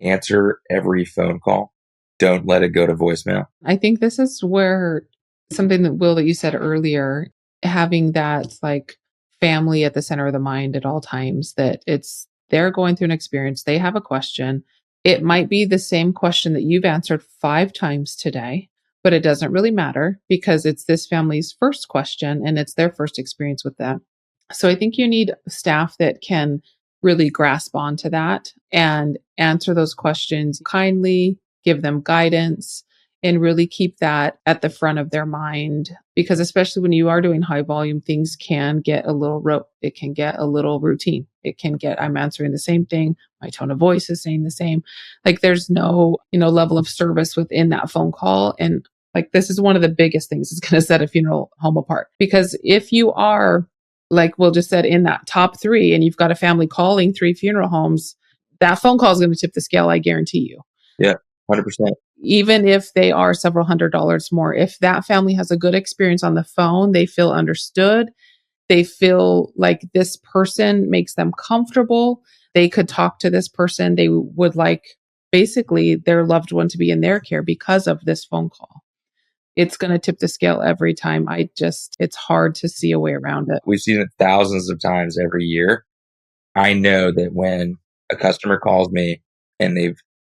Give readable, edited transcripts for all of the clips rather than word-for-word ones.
Answer every phone call. Don't let it go to voicemail. I think this is where something that Will, that you said earlier, having that like family at the center of the mind at all times, that they're going through an experience, they have a question. It might be the same question that you've answered 5 times today, but it doesn't really matter because it's this family's first question and it's their first experience with that. So I think you need staff that can really grasp onto that and answer those questions kindly, give them guidance, and really keep that at the front of their mind. Because especially when you are doing high volume, things can get a little rote. It can get a little routine. It can get, I'm answering the same thing. My tone of voice is saying the same. Like there's no, level of service within that phone call. And like, this is one of the biggest things that's going to set a funeral home apart. Because if you are, like Will just said, in that top 3 and you've got a family calling 3 funeral homes, that phone call is going to tip the scale, I guarantee you. Yeah, 100%. Even if they are several $100s more, if that family has a good experience on the phone, they feel understood, they feel like this person makes them comfortable, they could talk to this person, they would like basically their loved one to be in their care because of this phone call. It's going to tip the scale every time. It's hard to see a way around it. We've seen it thousands of times every year. I know that when a customer calls me and they've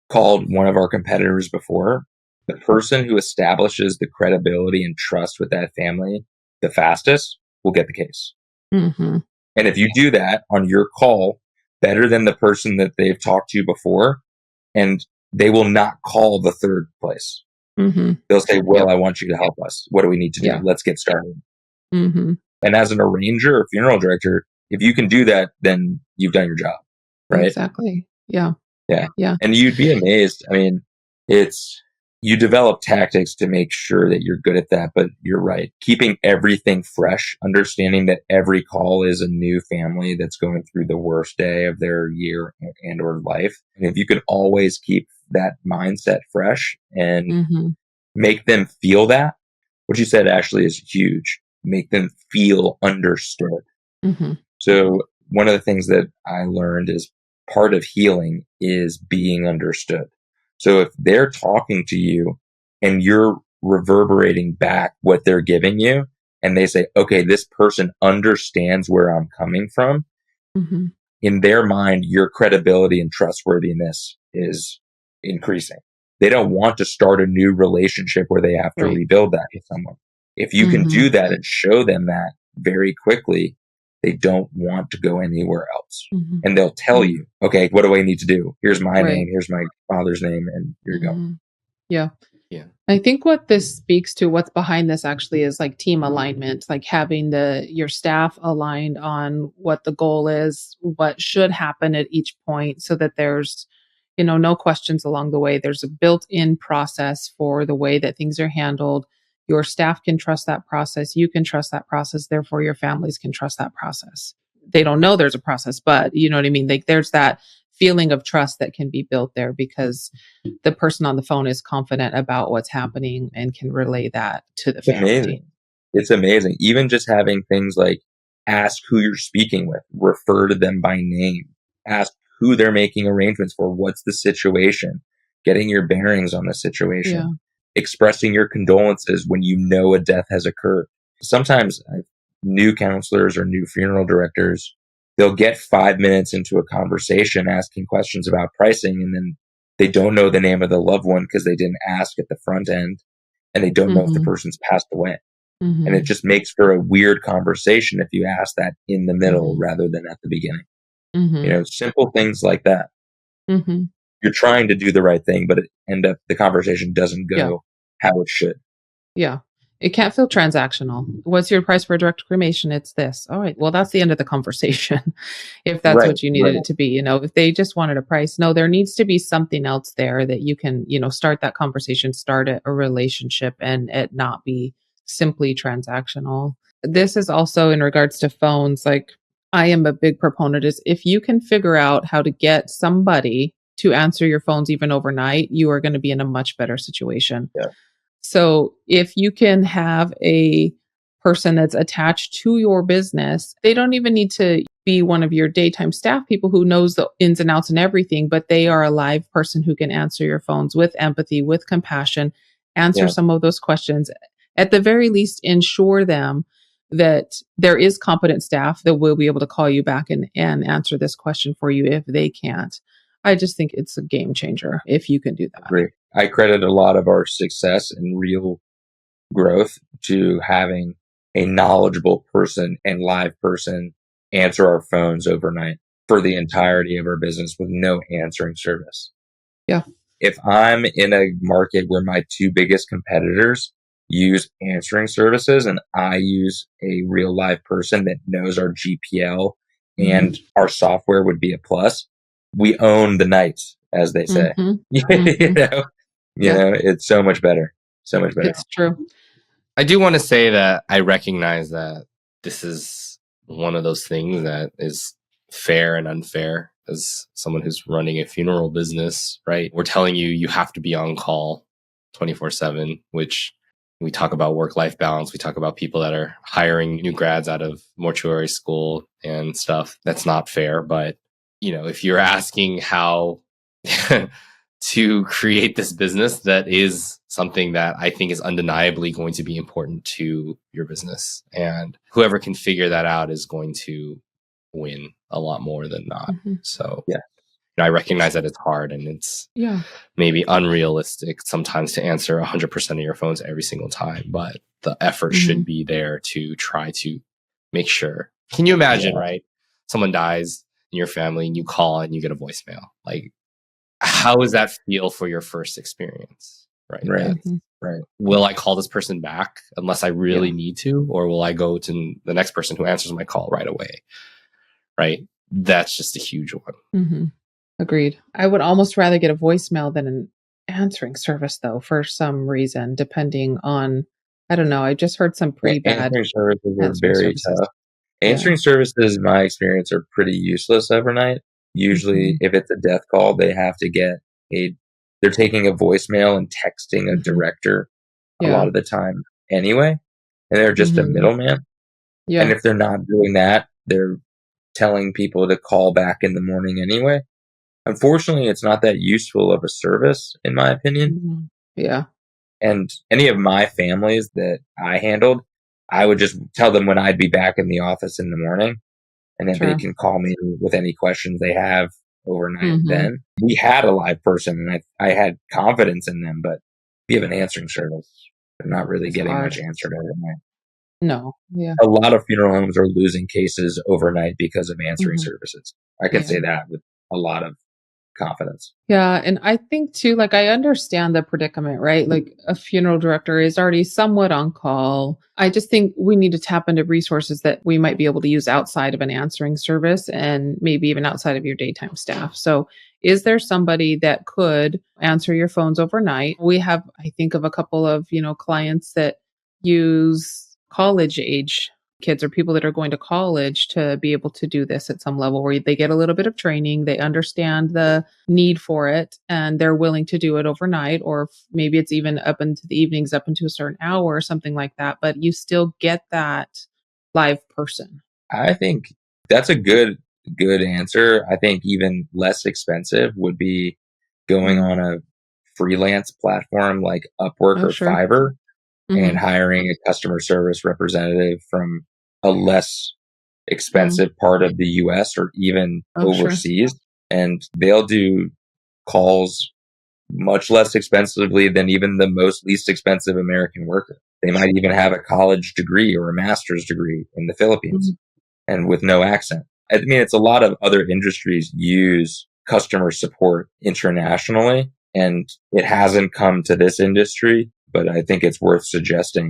called one of our competitors before, the person who establishes the credibility and trust with that family the fastest will get the case. Mm-hmm. And if you do that on your call better than the person that they've talked to before, and they will not call the third place. Mm-hmm. They'll say, Will, I want you to help us. What do we need to do? Yeah. Let's get started. Mm-hmm. And as an arranger or funeral director, if you can do that, then you've done your job, right? Exactly. Yeah. Yeah. Yeah. And you'd be amazed. I mean, you develop tactics to make sure that you're good at that, but you're right. Keeping everything fresh, understanding that every call is a new family that's going through the worst day of their year and or life. And if you can always keep that mindset fresh and Mm-hmm. make them feel that, what you said actually is huge. Make them feel understood. Mm-hmm. So one of the things that I learned is part of healing is being understood. So if they're talking to you and you're reverberating back what they're giving you, and they say, okay, this person understands where I'm coming from, Mm-hmm. in their mind, your credibility and trustworthiness is increasing. They don't want to start a new relationship where they have to rebuild that with someone. If you can do that and show them that very quickly, they don't want to go anywhere else. Mm-hmm. And they'll tell you, okay, what do I need to do? Here's my name. Here's my father's name. And here you go. Yeah. Yeah. I think what this speaks to, what's behind this actually, is like team alignment, like having your staff aligned on what the goal is, what should happen at each point, so that there's, no questions along the way. There's a built-in process for the way that things are handled. Your staff can trust that process. You can trust that process. Therefore, your families can trust that process. They don't know there's a process, but you know what I mean? Like there's that feeling of trust that can be built there because the person on the phone is confident about what's happening and can relay that to the family. Amazing. It's amazing. Even just having things like ask who you're speaking with, refer to them by name, ask who they're making arrangements for, what's the situation, getting your bearings on the situation, expressing your condolences when you know a death has occurred. Sometimes new counselors or new funeral directors, they'll get 5 minutes into a conversation asking questions about pricing, and then they don't know the name of the loved one because they didn't ask at the front end, and they don't know if the person's passed away. And it just makes for a weird conversation if you ask that in the middle rather than at the beginning. Simple things like that. You're trying to do the right thing, but the conversation doesn't go how it should. Yeah. It can't feel transactional. What's your price for a direct cremation? It's this. All right. Well, that's the end of the conversation. If that's what you needed it to be, if they just wanted a price, no, there needs to be something else there that you can, start that conversation, start a relationship, and it not be simply transactional. This is also in regards to phones. Like I am a big proponent is if you can figure out how to get somebody to answer your phones even overnight, you are going to be in a much better situation. Yeah. So if you can have a person that's attached to your business, they don't even need to be one of your daytime staff people who knows the ins and outs and everything, but they are a live person who can answer your phones with empathy, with compassion, answer Yeah, some of those questions. At the very least, ensure them that there is competent staff that will be able to call you back and answer this question for you if they can't. I just think it's a game changer if you can do that. agree. I credit a lot of our success and real growth to having a knowledgeable person and live person answer our phones overnight for the entirety of our business with no answering service. Yeah. If I'm in a market where my two biggest competitors use answering services and I use a real live person that knows our GPL Mhm. and our software would be a plus, we own the night, as they say. Mhm. you Mhm. know, Yeah, it's so much better. So much better. it's true. I do want to say that I recognize that this is one of those things that is fair and unfair as someone who's running a funeral business, right? We're telling you, you have to be on call 24/7, which we talk about work-life balance. We talk about people that are hiring new grads out of mortuary school and stuff. That's not fair. But, if you're asking how to create this business, that is something that I think is undeniably going to be important to your business. And whoever can figure that out is going to win a lot more than not. Mhm. So Yeah. I recognize that it's hard and it's Yeah. maybe unrealistic sometimes to answer 100% of your phones every single time, but the effort should Mhm. be there to try to make sure. Can you imagine, Yeah. right? Someone dies in your family and you call and you get a voicemail. Like, how does that feel for your first experience? Right. Right. That, Mhm. Right. will I call this person back unless I really Yeah. need to, or will I go to the next person who answers my call right away? Right. That's just a huge one. Mhm. Agreed. I would almost rather get a voicemail than an answering service, though, for some reason, depending on, I don't know. I just heard some pretty bad Answering services are answering very services. tough. Yeah. Answering services, in my experience, are pretty useless overnight. Usually, Mhm. if it's a death call, they have to get a, they're taking a voicemail and texting a Mhm. director a lot Yeah. of the time anyway, and they're just a Mhm. middleman. And Yeah. if they're not doing that, they're telling people to call back in the morning anyway. Unfortunately, it's not that useful of a service, in my opinion. Mhm. Yeah. And any of my families that I handled, I would just tell them when I'd be back in the office in the morning, and then they True. can call me with any questions they have overnight Mhm. then. We had a live person, and I had confidence in them, but we have an answering service. They're not really It's getting hard. much answered overnight. No. Yeah. A lot of funeral homes are losing cases overnight because of answering Mhm. services. I can Yeah. say that with a lot of confidence. Yeah, and I think too, like, I understand the predicament, right? Like, a funeral director is already somewhat on call. I just think we need to tap into resources that we might be able to use outside of an answering service and maybe even outside of your daytime staff. So, is there somebody that could answer your phones overnight? We have, I think of a couple of, clients that use college age kids or people that are going to college to be able to do this at some level where they get a little bit of training, they understand the need for it, and they're willing to do it overnight, or maybe it's even up into the evenings, up into a certain hour or something like that. But you still get that live person. I think that's a good answer. I think even less expensive would be going Mm. on a freelance platform like Upwork Oh, or sure. Fiverr and Hmm. hiring a customer service representative from a less Mm. expensive part of the US or even Oh, sure. overseas. And they'll do calls much less expensively than even the most least expensive American worker. They might even have a college degree or a master's degree in the Philippines Mhm. and with no accent. I mean, it's a lot of other industries use customer support internationally, and it hasn't come to this industry, but I think it's worth suggesting